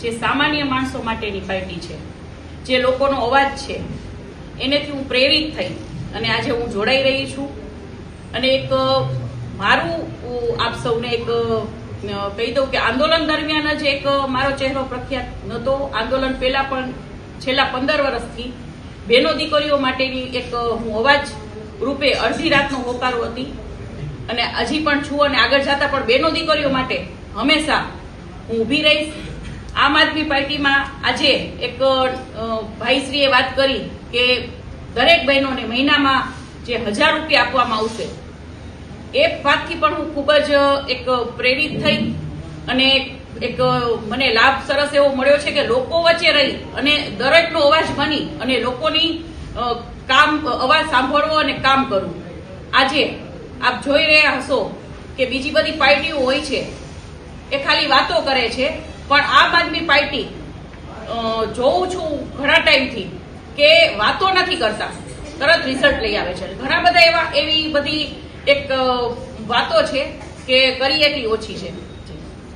જે સામાન્ય માણસો માટેની પાર્ટી છે, જે લોકોનો અવાજ છે, એનેથી હું પ્રેરિત થઈ અને આજે હું જોડાઈ રહી છું. અને એક મારું આપ સૌને એક કહી દઉં કે આંદોલન દરમિયાન જ એક મારો ચહેરો પ્રખ્યાત નહોતો. આંદોલન પહેલા પણ છેલ્લા 15 વર્ષથી બહેનો દીકરીઓ માટેની એક હું અવાજ રૂપે અડધી રાતનો હોકારો હતી અને હજી પણ છું અને આગળ જતા પણ બહેનો દીકરીઓ માટે હંમેશા હું ઊભી રહીશ. આમ આદમી પાર્ટીમાં આજે એક ભાઈશ્રીએ વાત કરી કે દરેક બહેનોને મહિનામાં જે 1000 રૂપિયા આપવામાં આવશે, એ વાતથી પણ હું ખૂબ જ એક પ્રેરિત થઈ અને એક મને લાભ સરસ એવો મળ્યો છે કે લોકો વચ્ચે રહી અને દરેકનો અવાજ બની અને લોકોની અવાજ સાંભળવો અને કામ કરવું. આજે આપ જોઈ રહ્યા હશો કે બીજી બધી પાર્ટીઓ હોય છે એ ખાલી વાતો કરે છે, પણ આમ આદમી પાર્ટી જોઉં છું ઘણા ટાઈમથી કે વાતો નથી કરતા, તરત રિઝલ્ટ લઈ આવે છે. ઘણા બધા એવી બધી એક વાતો છે કે કરી એટલી ઓછી છે.